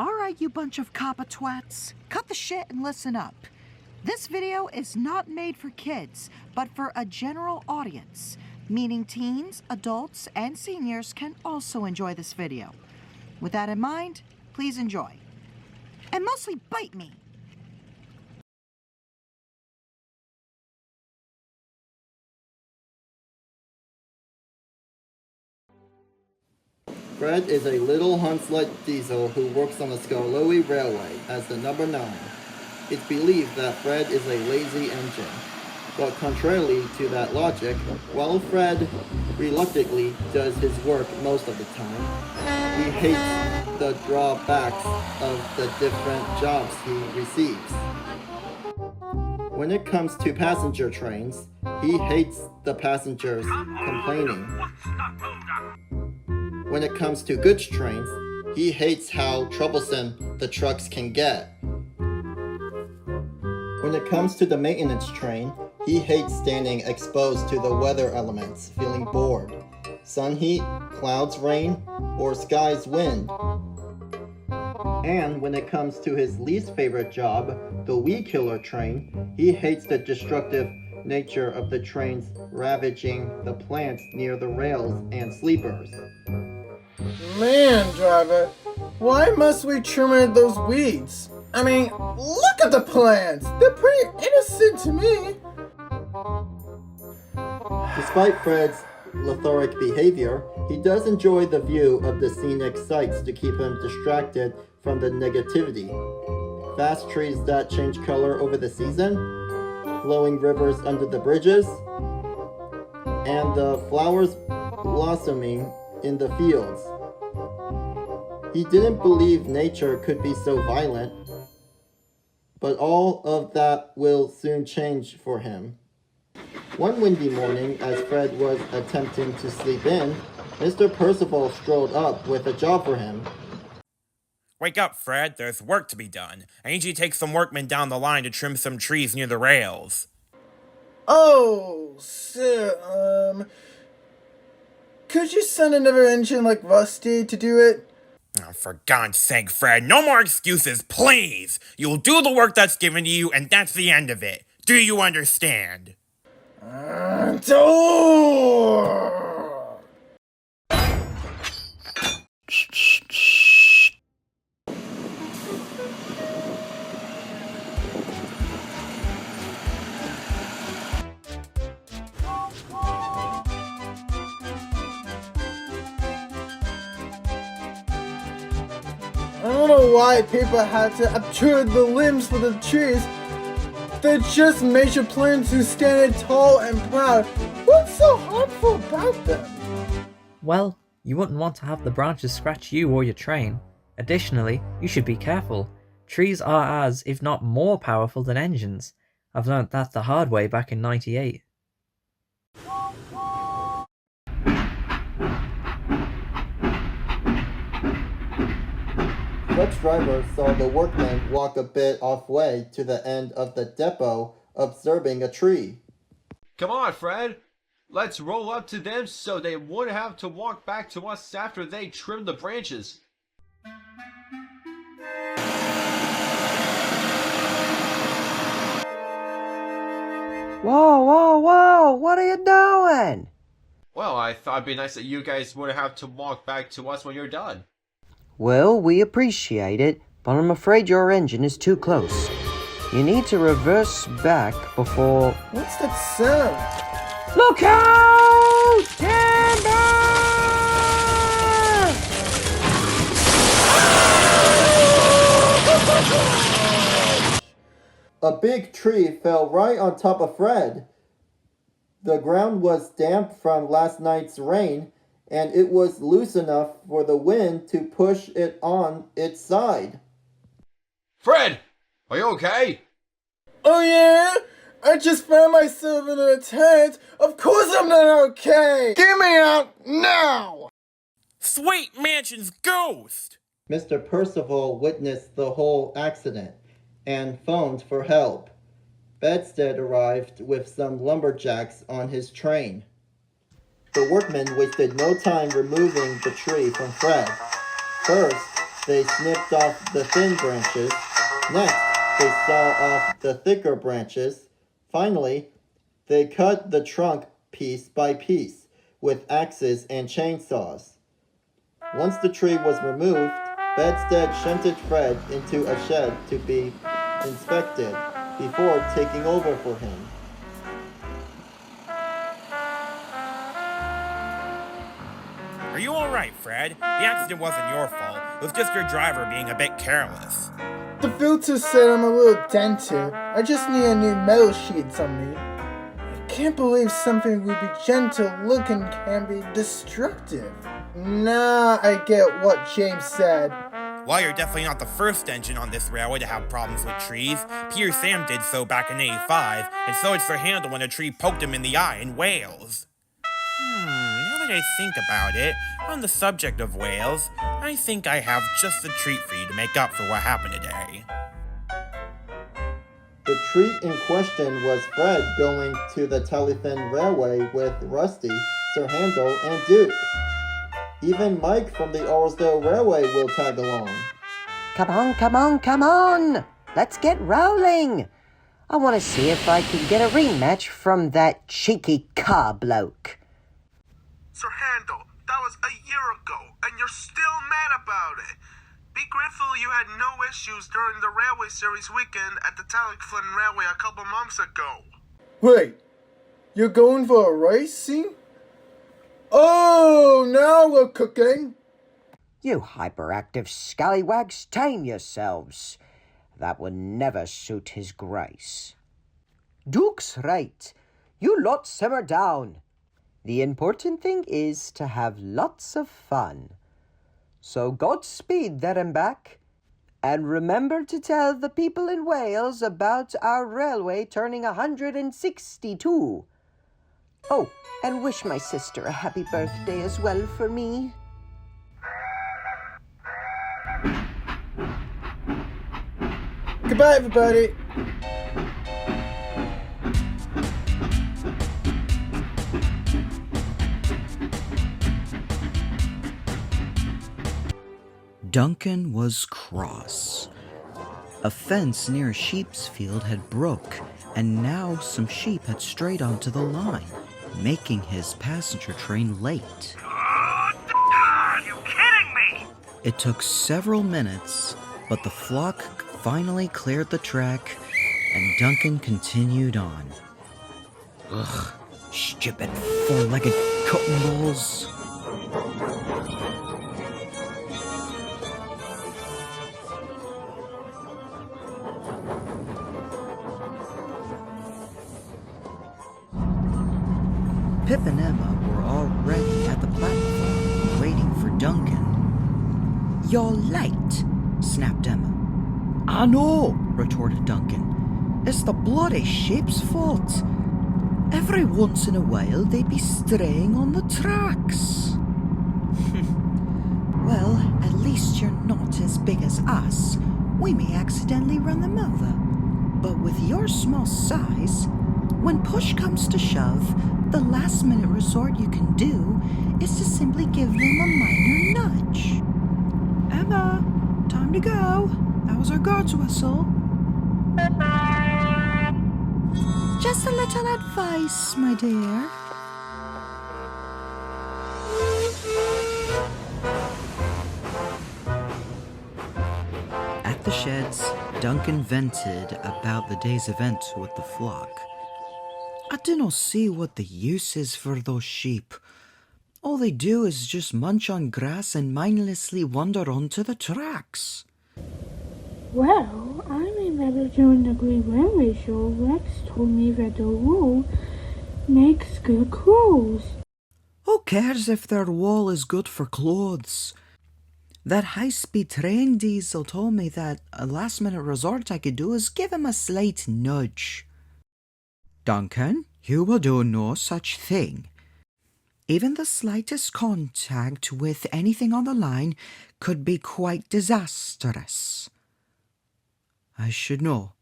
Alright, you bunch of COPPA twats, cut the shit and listen up. This video is not made for kids, but for a general audience, meaning teens, adults, and seniors can also enjoy this video. With that in mind, please enjoy. And mostly bite me. Fred is a little Hunslet diesel who works on the Skarloey Railway as the number 9. It's believed that Fred is a lazy engine. But contrarily to that logic, while Fred reluctantly does his work most of the time, he hates the drawbacks of the different jobs he receives. When it comes to passenger trains, he hates the passengers complaining. When it comes to goods trains, he hates how troublesome the trucks can get. When it comes to the maintenance train, he hates standing exposed to the weather elements, feeling bored. Sun heat, clouds rain, or skies wind. And when it comes to his least favorite job, the weed killer train, he hates the destructive nature of the trains ravaging the plants near the rails and sleepers. Man, driver, why must we trim those weeds? I mean, look at the plants! They're pretty innocent to me! Despite Fred's lethargic behavior, he does enjoy the view of the scenic sights to keep him distracted from the negativity. Vast trees that change color over the season, flowing rivers under the bridges, and the flowers blossoming in the fields. He didn't believe nature could be so violent, but all of that will soon change for him. One windy morning, as Fred was attempting to sleep in, Mr. Percival strolled up with a job for him. Wake up, Fred. There's work to be done. I need you to take some workmen down the line to trim some trees near the rails. Oh, sir, could you send another engine like Rusty to do it? Oh, for God's sake, Fred, no more excuses, please! You'll do the work that's given to you, and that's the end of it. Do you understand? I don't know why people had to obtrude the limbs for the trees. They're just major plants who stand tall and proud. What's so harmful about them? Well, you wouldn't want to have the branches scratch you or your train. Additionally, you should be careful. Trees are as, if not more powerful than engines. I've learnt that the hard way back in '98. Fred's driver saw the workman walk a bit off-way to the end of the depot, observing a tree. Come on, Fred. Let's roll up to them so they wouldn't have to walk back to us after they trim the branches. Whoa, whoa, whoa! What are you doing? Well, I thought it'd be nice that you guys wouldn't have to walk back to us when you're done. Well, we appreciate it, but I'm afraid your engine is too close. You need to reverse back before... What's that sound? Look out! Timber! A big tree fell right on top of Fred. The ground was damp from last night's rain, and it was loose enough for the wind to push it on its side. Fred! Are you okay? Oh yeah? I just found myself in a tent. Of course I'm not okay! Get me out now! Sweet Mansion's ghost! Mr. Percival witnessed the whole accident and phoned for help. Bedstead arrived with some lumberjacks on his train. The workmen wasted no time removing the tree from Fred. First, they snipped off the thin branches. Next, they saw off the thicker branches. Finally, they cut the trunk piece by piece with axes and chainsaws. Once the tree was removed, Bedstead shunted Fred into a shed to be inspected before taking over for him. Are you alright, Fred? The accident wasn't your fault. It was just your driver being a bit careless. The filter said I'm a little dented. I just need a new metal sheets on me. I can't believe something would be gentle looking can be destructive. Nah, I get what James said. While you're definitely not the first engine on this railway to have problems with trees, Peter Sam did so back in 85, and so did Sir Handel when a tree poked him in the eye in Wales. Now that I think about it, on the subject of Wales, I think I have just the treat for you to make up for what happened today. The treat in question was Fred going to the Titlecard Railway with Rusty, Sir Handel, and Duke. Even Mike from the Orlesdale Railway will tag along. Come on, come on, come on! Let's get rolling! I want to see if I can get a rematch from that cheeky car bloke. Sir Handel, that was a year ago, and you're still mad about it. Be grateful you had no issues during the Railway Series weekend at the Titlecard Railway a couple months ago. Wait, you're going for a race scene? Oh, now we're cooking. You hyperactive scallywags, tame yourselves. That would never suit his grace. Duke's right. You lot simmer down. The important thing is to have lots of fun. So Godspeed there and back. And remember to tell the people in Wales about our railway turning 162. Oh, and wish my sister a happy birthday as well for me. Goodbye, everybody. Duncan was cross. A fence near a sheep's field had broke, and now some sheep had strayed onto the line, making his passenger train late. Are you kidding me? It took several minutes, but the flock finally cleared the track, and Duncan continued on. Ugh, stupid four-legged cotton balls. Pip and Emma were already at the platform, waiting for Duncan. "You're late," snapped Emma. "I know," retorted Duncan. "It's the bloody sheep's fault. Every once in a while they'd be straying on the tracks." "Well, at least you're not as big as us. We may accidentally run them over. But with your small size, when push comes to shove, the last-minute resort you can do is to simply give them a minor nudge." "Emma, time to go. That was our guard's whistle." "Just a little advice, my dear." At the sheds, Duncan vented about the day's event with the flock. "I do not see what the use is for those sheep. All they do is just munch on grass and mindlessly wander onto the tracks." "Well, I remember during the Great Railway Show, Rex told me that the wool makes good clothes." "Who cares if their wool is good for clothes? That high-speed train diesel told me that a last-minute resort I could do is give him a slight nudge." "Duncan, you will do no such thing. Even the slightest contact with anything on the line could be quite disastrous." "I should know.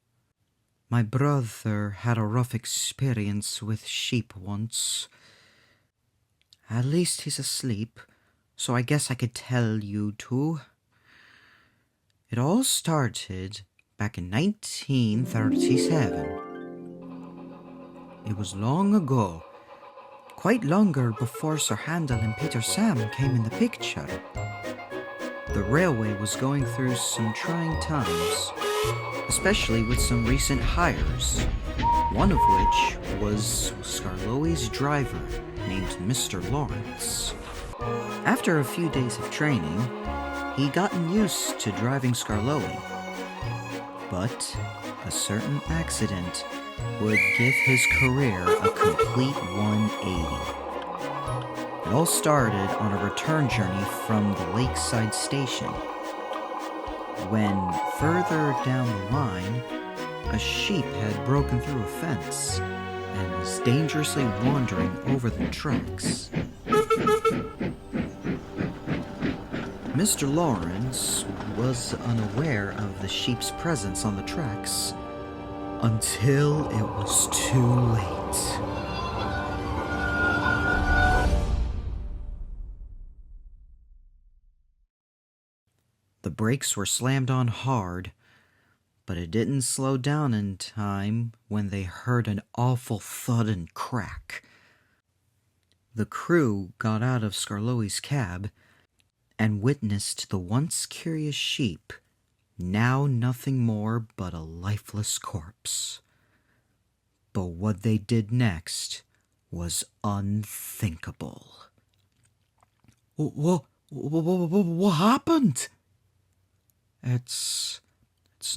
My brother had a rough experience with sheep once. At least he's asleep, so I guess I could tell you too." It all started back in 1937. It was long ago, quite longer before Sir Handel and Peter Sam came in the picture. The railway was going through some trying times, especially with some recent hires, one of which was Skarloey's driver, named Mr. Lawrence. After a few days of training, he'd gotten used to driving Skarloey, but a certain accident would give his career a complete 180. It all started on a return journey from the lakeside station, when further down the line, a sheep had broken through a fence and was dangerously wandering over the tracks. Mr. Lawrence was unaware of the sheep's presence on the tracks until it was too late. The brakes were slammed on hard, but it didn't slow down in time when they heard an awful thud and crack. The crew got out of Skarloey's cab and witnessed the once curious sheep, now nothing more but a lifeless corpse. But what they did next was unthinkable. What happened? It's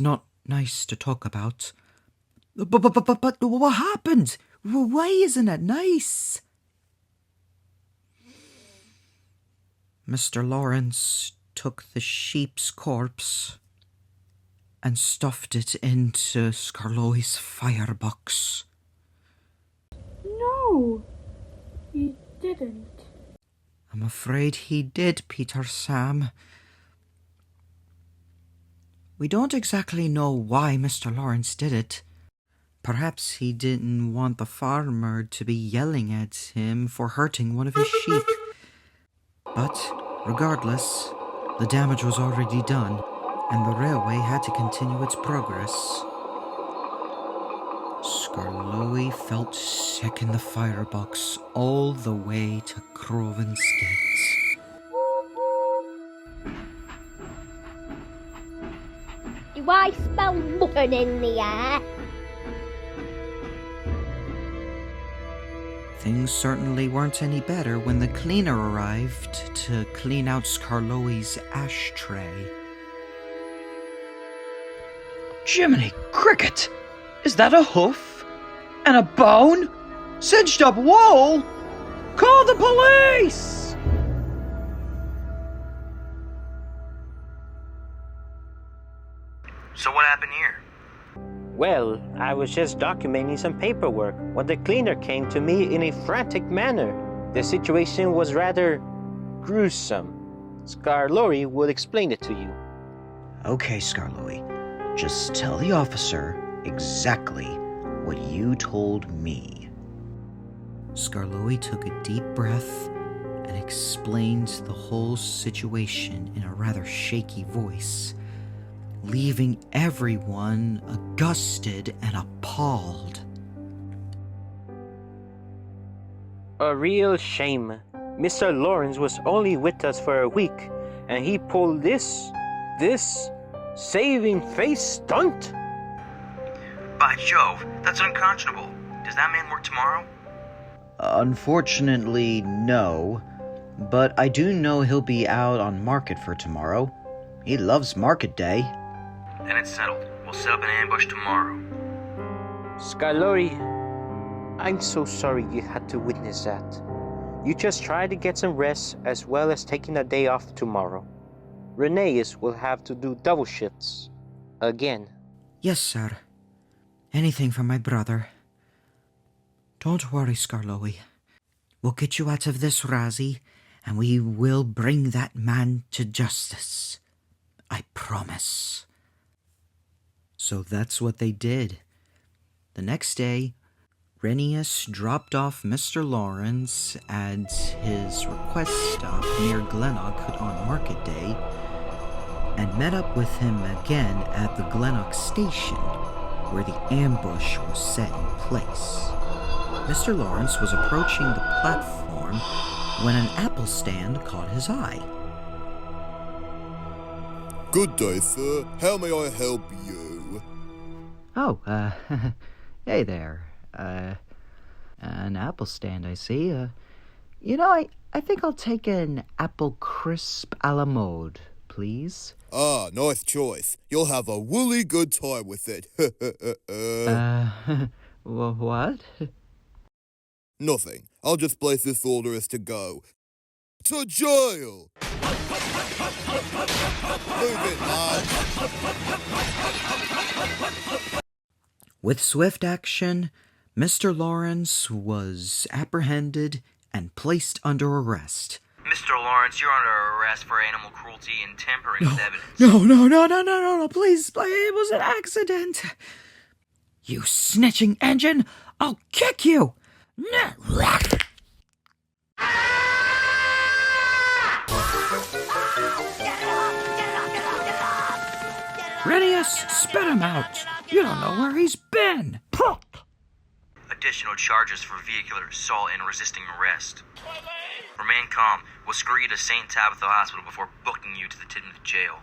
not nice to talk about. But what happened? Why isn't it nice? Mr. Lawrence took the sheep's corpse and stuffed it into Skarloey's firebox. No, he didn't. I'm afraid he did, Peter Sam. We don't exactly know why Mr. Lawrence did it. Perhaps he didn't want the farmer to be yelling at him for hurting one of his sheep. But, regardless, the damage was already done, and the railway had to continue its progress. Skarloey felt sick in the firebox all the way to Croven's Gate. Do I smell mutton in the air? Things certainly weren't any better when the cleaner arrived to clean out Skarloey's ashtray. Jiminy cricket! Is that a hoof? And a bone? Cinched up wall? Call the police! So what happened here? Well, I was just documenting some paperwork when the cleaner came to me in a frantic manner. The situation was rather gruesome. Skarloey will explain it to you. Okay, Skarloey. Just tell the officer exactly what you told me. Skarloey took a deep breath and explained the whole situation in a rather shaky voice, leaving everyone aghosted and appalled. A real shame. Mr. Lawrence was only with us for a week, and he pulled this saving face stunt? By Jove, that's unconscionable. Does that man work tomorrow? Unfortunately, no. But I do know he'll be out on market for tomorrow. He loves market day. Then it's settled. We'll set up an ambush tomorrow. Skarloey, I'm so sorry you had to witness that. You just try to get some rest as well as taking a day off tomorrow. Reneus will have to do double shifts. Again. Yes, sir. Anything for my brother. Don't worry, Skarloey. We'll get you out of this, Razzie, and we will bring that man to justice. I promise. So that's what they did. The next day, Reneus dropped off Mr. Lawrence at his request stop near Glennock on Market Day, and met up with him again at the Glennock station, where the ambush was set in place. Mr. Lawrence was approaching the platform when an apple stand caught his eye. Good day, sir. How may I help you? Oh, hey there. An apple stand, I see. I think I'll take an apple crisp a la mode, please. Ah, nice choice. You'll have a woolly good time with it. What? Nothing. I'll just place this order as to go. To jail! Move it, lad! With swift action, Mr. Lawrence was apprehended and placed under arrest. Mr. Lawrence, you're under arrest for animal cruelty and tampering with evidence. No, please, it was an accident. You snitching engine, I'll kick you. Renius, spit him out. You don't know where he's been. Additional charges for vehicular assault and resisting arrest. Remain calm. We'll screw you to St. Tabitha Hospital before booking you to the Tidmouth jail.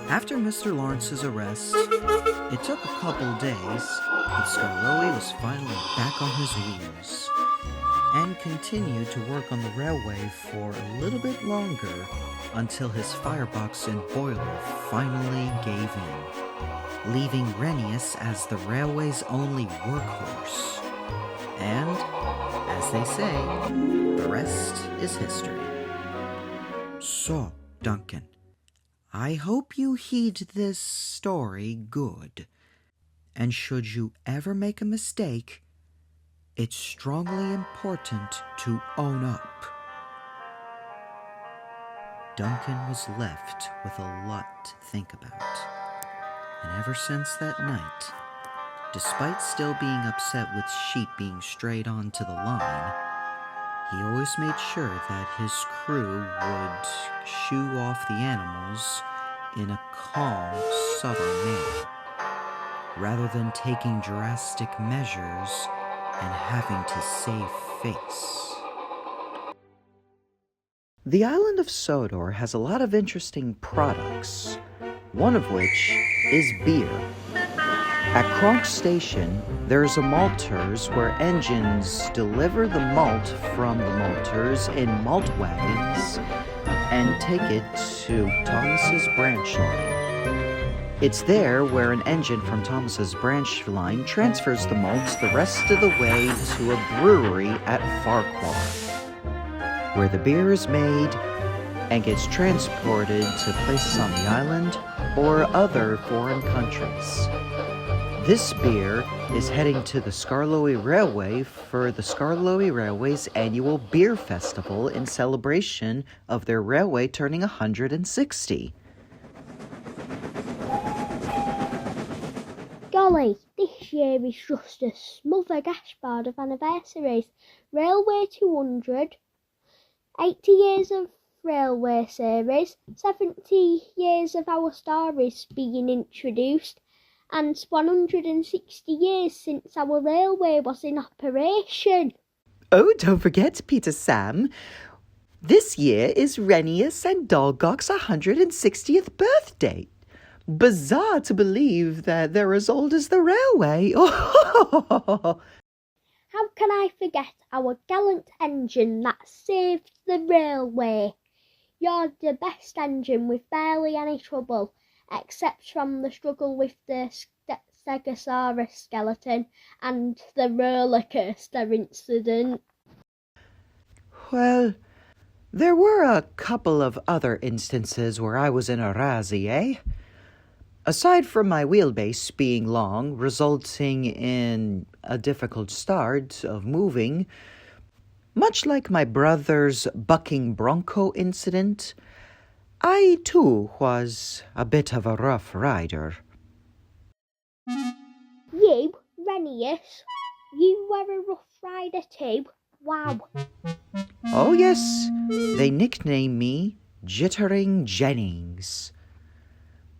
After Mr. Lawrence's arrest, it took a couple days, but Skarloey was finally back on his wheels and continued to work on the railway for a little bit longer until his firebox and boiler finally gave in, leaving Renius as the railway's only workhorse. And, as they say, the rest is history. So, Duncan, I hope you heed this story good. And should you ever make a mistake, it's strongly important to own up. Duncan was left with a lot to think about. And ever since that night, despite still being upset with sheep being strayed onto the line, he always made sure that his crew would shoo off the animals in a calm, subtle manner, rather than taking drastic measures and having to save face. The island of Sodor has a lot of interesting products, one of which is beer. At Kronk Station, there's a malters where engines deliver the malt from the malters in malt wagons and take it to Thomas's branch line. It's there where an engine from Thomas's branch line transfers the malt the rest of the way to a brewery at Farquhar, where the beer is made and gets transported to places on the island or other foreign countries. This beer is heading to the Skarloey Railway for the Skarloey Railway's annual beer festival in celebration of their railway turning 160. Golly, this year is just a smother dashboard of anniversaries. Railway 200, 80 years of railway series, 70 years of our stories being introduced, and 160 years since our railway was in operation. Oh, don't forget, Peter Sam. This year is Renius and Dolgok's 160th birthday. Bizarre to believe that they're as old as the railway. How can I forget our gallant engine that saved the railway? You're the best engine with barely any trouble, except from the struggle with the Stegosaurus skeleton and the roller coaster incident. Well, there were a couple of other instances where I was in a razzie, eh? Aside from my wheelbase being long, resulting in a difficult start of moving, much like my brother's bucking bronco incident, I too was a bit of a rough rider. You, Renius, you were a rough rider too? Wow. Oh yes, they nicknamed me Jittering Jennings.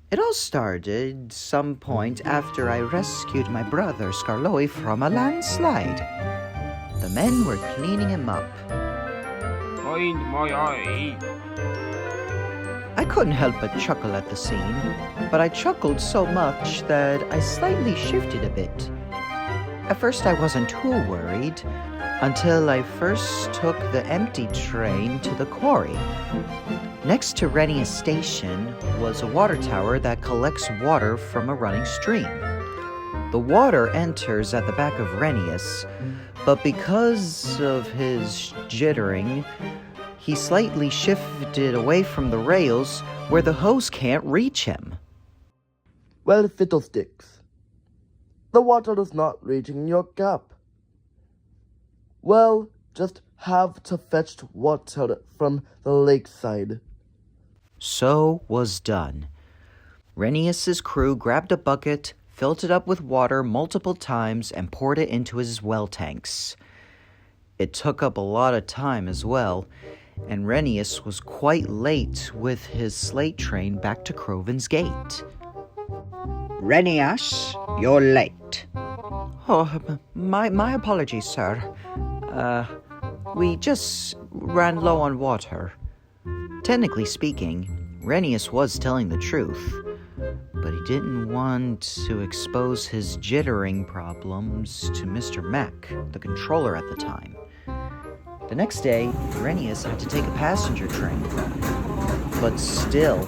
It all started some point after I rescued my brother Skarloey from a landslide. The men were cleaning him up. Find my eye. I couldn't help but chuckle at the scene, but I chuckled so much that I slightly shifted a bit. At first I wasn't too worried, until I first took the empty train to the quarry. Next to Renius Station was a water tower that collects water from a running stream. The water enters at the back of Renius, but because of his jittering, he slightly shifted away from the rails where the hose can't reach him. Well, fiddlesticks. The water is not reaching your cup. Well, just have to fetch water from the lakeside. So was done. Renius's crew grabbed a bucket, filled it up with water multiple times, and poured it into his well tanks. It took up a lot of time as well, and Renius was quite late with his slate train back to Croven's Gate. Renius, you're late. Oh, my apologies, sir. We just ran low on water. Technically speaking, Renius was telling the truth, but he didn't want to expose his jittering problems to Mr. Mack, the controller at the time. The next day, Renius had to take a passenger train, but still,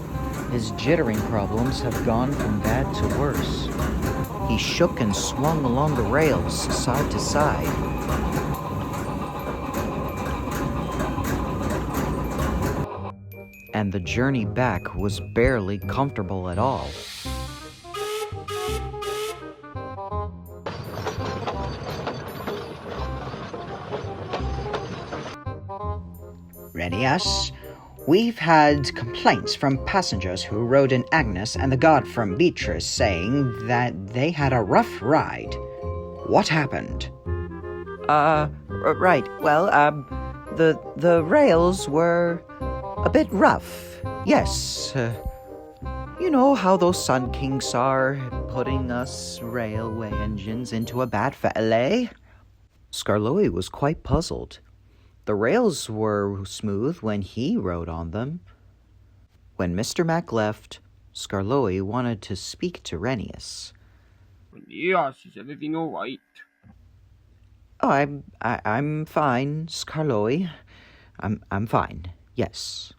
his jittering problems have gone from bad to worse. He shook and swung along the rails, side to side. And the journey back was barely comfortable at all. Renius, we've had complaints from passengers who rode in Agnes and the guard from Beatrice saying that they had a rough ride. What happened? Right. Well, the rails were a bit rough. Yes. You know how those Sun Kings are, putting us railway engines into a bad fettle, eh? Skarloey was quite puzzled. The rails were smooth when he rode on them. When Mr. Mack left, Skarloey wanted to speak to Renius. Yes, is everything all right? Oh, I'm fine, Skarloey. I'm fine. Yes.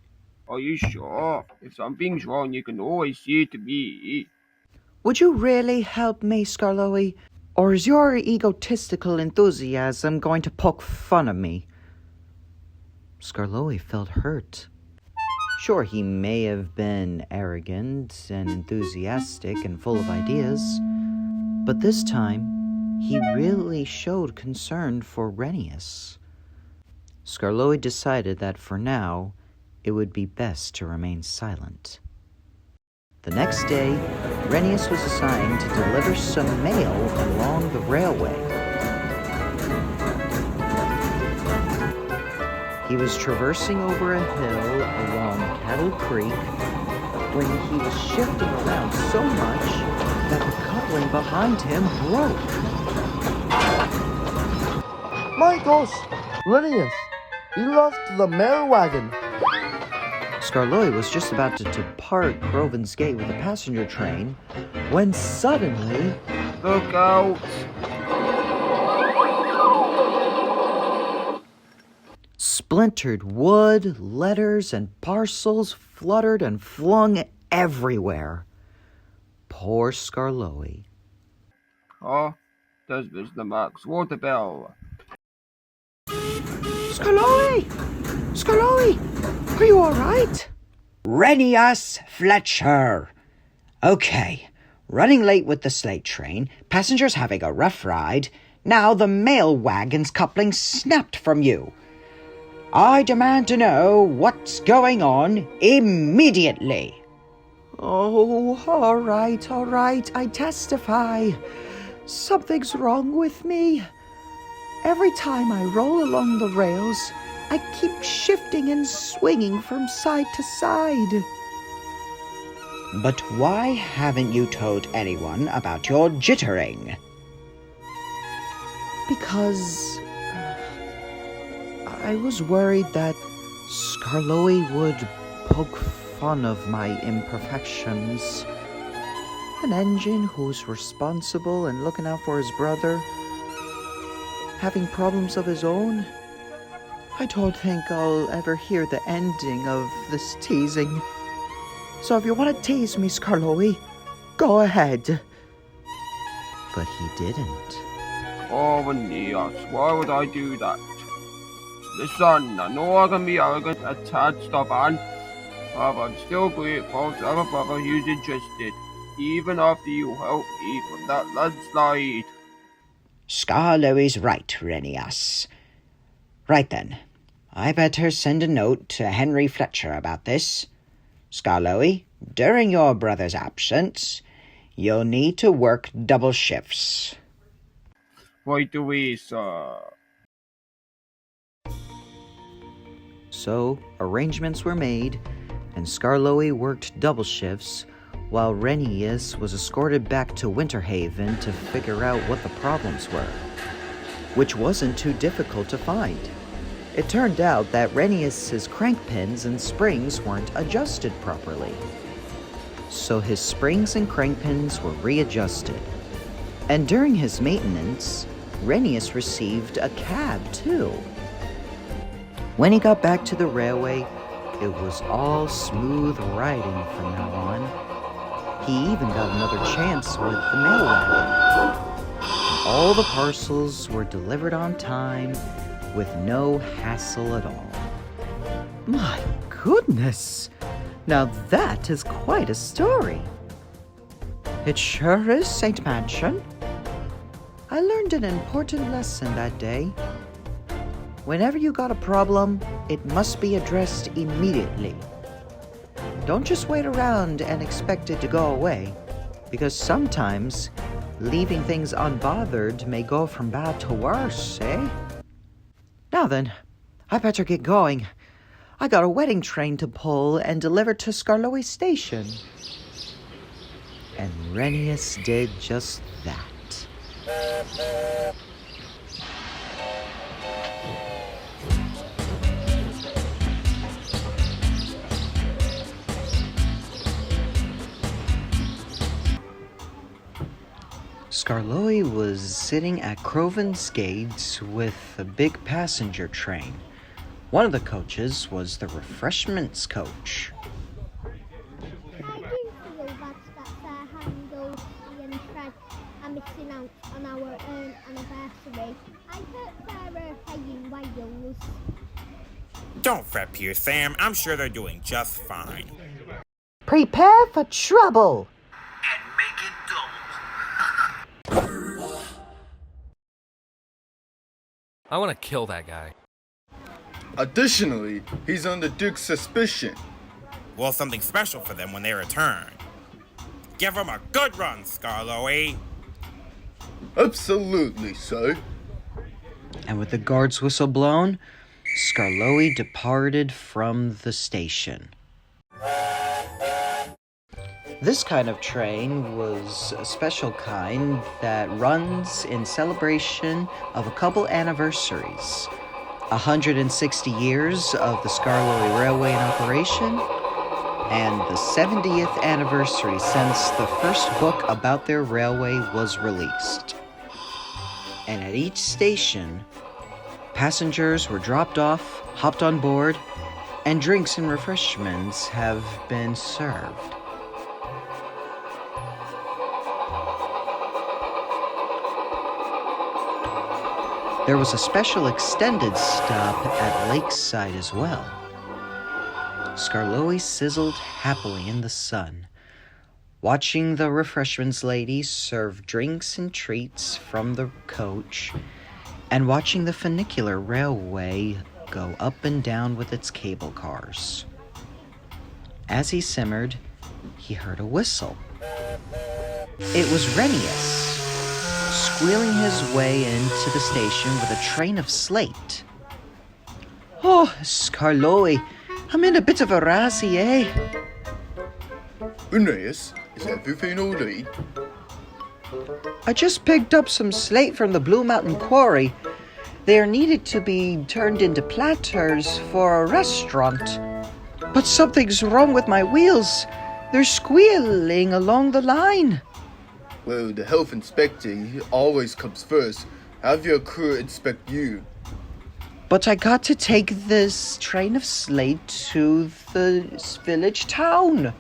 Are you sure? If something's wrong, you can always say it to me. Would you really help me, Skarloey? Or is your egotistical enthusiasm going to poke fun of me? Skarloey felt hurt. Sure, he may have been arrogant and enthusiastic and full of ideas, but this time, he really showed concern for Renius. Skarloey decided that for now, it would be best to remain silent. The next day, Renius was assigned to deliver some mail along the railway. He was traversing over a hill along Cattle Creek when he was shifting around so much that the coupling behind him broke. My gosh, Renius, you lost the mail wagon. Skarloey was just about to depart Croven's Gate with a passenger train when suddenly... Look out! Splintered wood, letters, and parcels fluttered and flung everywhere. Poor Skarloey. Oh, das was the Max Waterbell. Skarloey! Skarloey! Are you alright? Renius Fletcher. Okay, running late with the slate train, passengers having a rough ride, now the mail wagon's coupling snapped from you. I demand to know what's going on immediately. Oh, all right, I testify. Something's wrong with me. Every time I roll along the rails, I keep shifting and swinging from side to side. But why haven't you told anyone about your jittering? Because I was worried that Skarloey would poke fun of my imperfections. An engine who's responsible and looking out for his brother, having problems of his own. I don't think I'll ever hear the ending of this teasing. So if you want to tease me, Skarloey, go ahead. But he didn't. Oh, Aeneas, why would I do that? Listen, I know I can be arrogant, a tad stubborn, but I'm still grateful to have a brother who's interested, even after you helped me from that landslide. Skarloey's right, Renias. Right then, I better send a note to Henry Fletcher about this. Skarloey, during your brother's absence, you'll need to work double shifts. Right away, sir. So, arrangements were made, and Skarloey worked double shifts, while Renius was escorted back to Winterhaven to figure out what the problems were, which wasn't too difficult to find. It turned out that Renius's crank pins and springs weren't adjusted properly. So his springs and crank pins were readjusted. And during his maintenance, Renius received a cab too. When he got back to the railway, it was all smooth riding from now on. He even got another chance with the mail wagon. All the parcels were delivered on time with no hassle at all. My goodness! Now that is quite a story. It sure is, Saint Mansion. I learned an important lesson that day. Whenever you got a problem, it must be addressed immediately. Don't just wait around and expect it to go away, because sometimes leaving things unbothered may go from bad to worse, eh? Now then, I better get going. I got a wedding train to pull and deliver to Skarloey Station. And Renius did just that. Skarloey was sitting at Croven's gates with a big passenger train. One of the coaches was the refreshments coach. I'm missing out on our anniversary. I heard they're paying Wales. Don't fret, Pierce Sam. I'm sure they're doing just fine. Prepare for trouble! I want to kill that guy. Additionally, he's under Duke's suspicion. Well, something special for them when they return. Give them a good run, Skarloey. Absolutely, sir. And with the guard's whistle blown, Skarloey departed from the station. This kind of train was a special kind that runs in celebration of a couple anniversaries. 160 years of the Skarloey Railway in operation, and the 70th anniversary since the first book about their railway was released. And at each station, passengers were dropped off, hopped on board, and drinks and refreshments have been served. There was a special extended stop at Lakeside as well. Skarloey sizzled happily in the sun, watching the refreshments lady serve drinks and treats from the coach, and watching the funicular railway go up and down with its cable cars. As he simmered, he heard a whistle. It was Renius, squealing his way into the station with a train of slate. Oh, Skarloey, I'm in a bit of a razzie, eh? Aeneas, is everything alright? I just picked up some slate from the Blue Mountain Quarry. They are needed to be turned into platters for a restaurant. But something's wrong with my wheels. They're squealing along the line. Well, the health inspector always comes first. Have your crew inspect you. But I got to take this train of slate to the village town.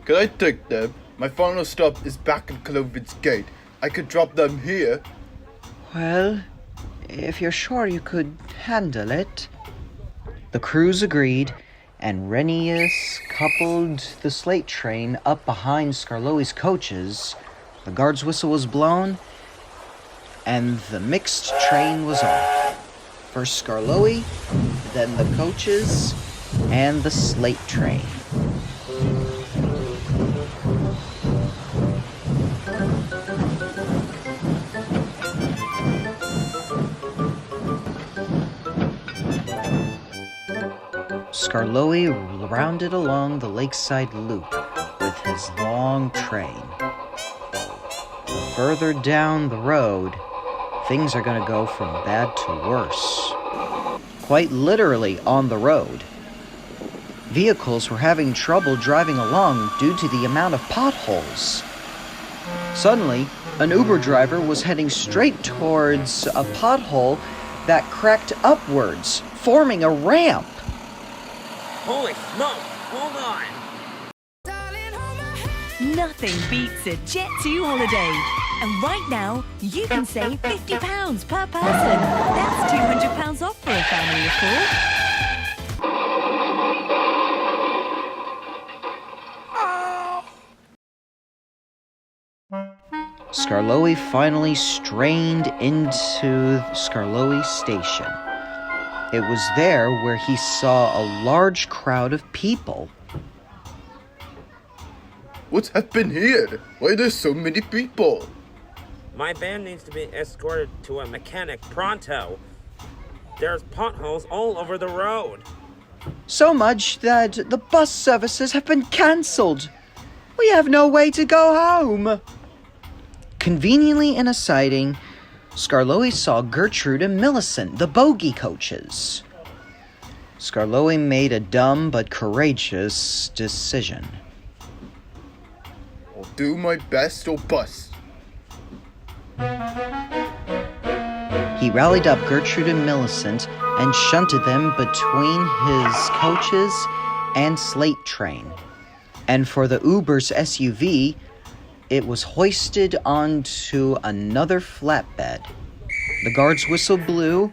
Can I take them? My final stop is back in Clovis Gate. I could drop them here. Well, if you're sure you could handle it. The crews agreed, and Renius coupled the slate train up behind Skarloey's coaches. The guard's whistle was blown, and the mixed train was off. First Skarloey, then the coaches, and the slate train. Skarloey rounded along the lakeside loop with his long train. Further down the road, things are going to go from bad to worse. Quite literally on the road. Vehicles were having trouble driving along due to the amount of potholes. Suddenly, an Uber driver was heading straight towards a pothole that cracked upwards, forming a ramp. Holy smoke, hold on. Nothing beats a Jet2 holiday. And right now, you can save £50 per person. That's £200 off for a family of 4. Skarloey finally strained into Skarloey Station. It was there where he saw a large crowd of people. What's happened here? Why are there so many people? My band needs to be escorted to a mechanic pronto. There's potholes all over the road. So much that the bus services have been cancelled. We have no way to go home. Conveniently in a siding, Skarloey saw Gertrude and Millicent, the bogey coaches. Skarloey made a dumb but courageous decision. I'll do my best or bust. He rallied up Gertrude and Millicent and shunted them between his coaches and slate train. And for the Uber's SUV, it was hoisted onto another flatbed. The guard's whistle blew.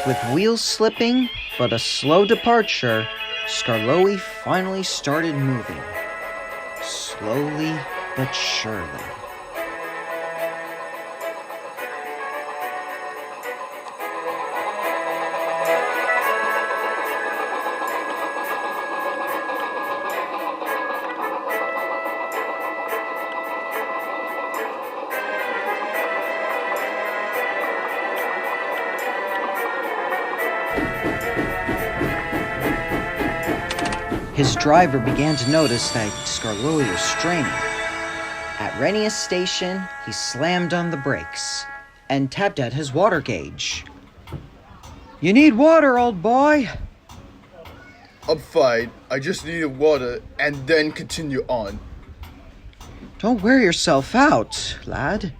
With wheels slipping, but a slow departure, Skarloey finally started moving. Slowly but surely. His driver began to notice that Skarloey was straining. At Renius Station, he slammed on the brakes and tapped at his water gauge. You need water, old boy. I'm fine. I just needed water and then continue on. Don't wear yourself out, lad.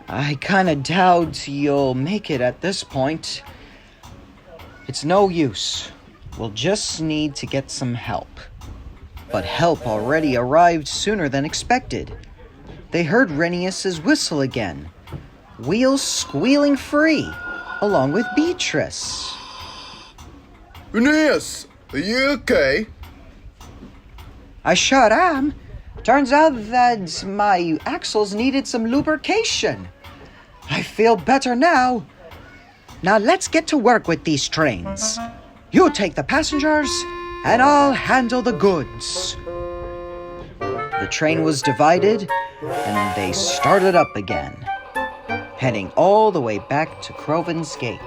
I kinda doubt you'll make it at this point. It's no use. We'll just need to get some help. But help already arrived sooner than expected. They heard Renius's whistle again. Wheels squealing free, along with Beatrice. Renius, are you okay? I sure am. Turns out that my axles needed some lubrication. I feel better now. Now let's get to work with these trains. You take the passengers, and I'll handle the goods. The train was divided, and they started up again, heading all the way back to Croven's Gate.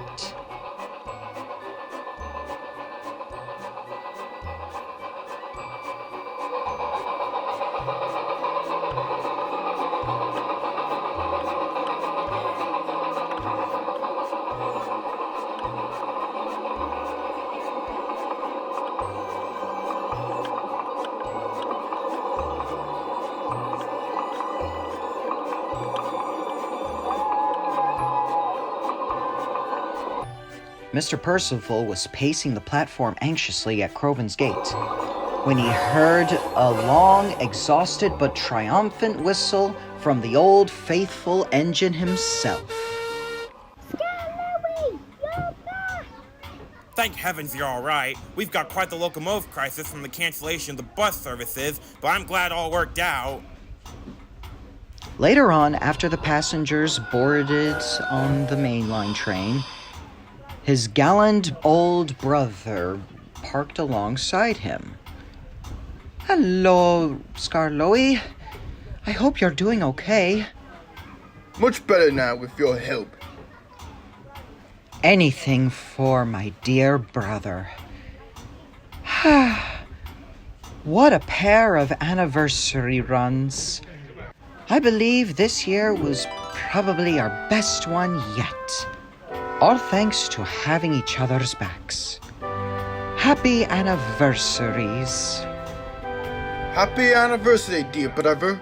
Mr. Percival was pacing the platform anxiously at Crovan's gate when he heard a long, exhausted but triumphant whistle from the old faithful engine himself. Skarloey, you're back! Thank heavens you're alright. We've got quite the locomotive crisis from the cancellation of the bus services, but I'm glad all worked out. Later on, after the passengers boarded on the mainline train, his gallant old brother parked alongside him. Hello, Skarloey. I hope you're doing okay. Much better now with your help. Anything for my dear brother. What a pair of anniversary runs. I believe this year was probably our best one yet. All thanks to having each other's backs. Happy anniversaries. Happy anniversary, dear brother.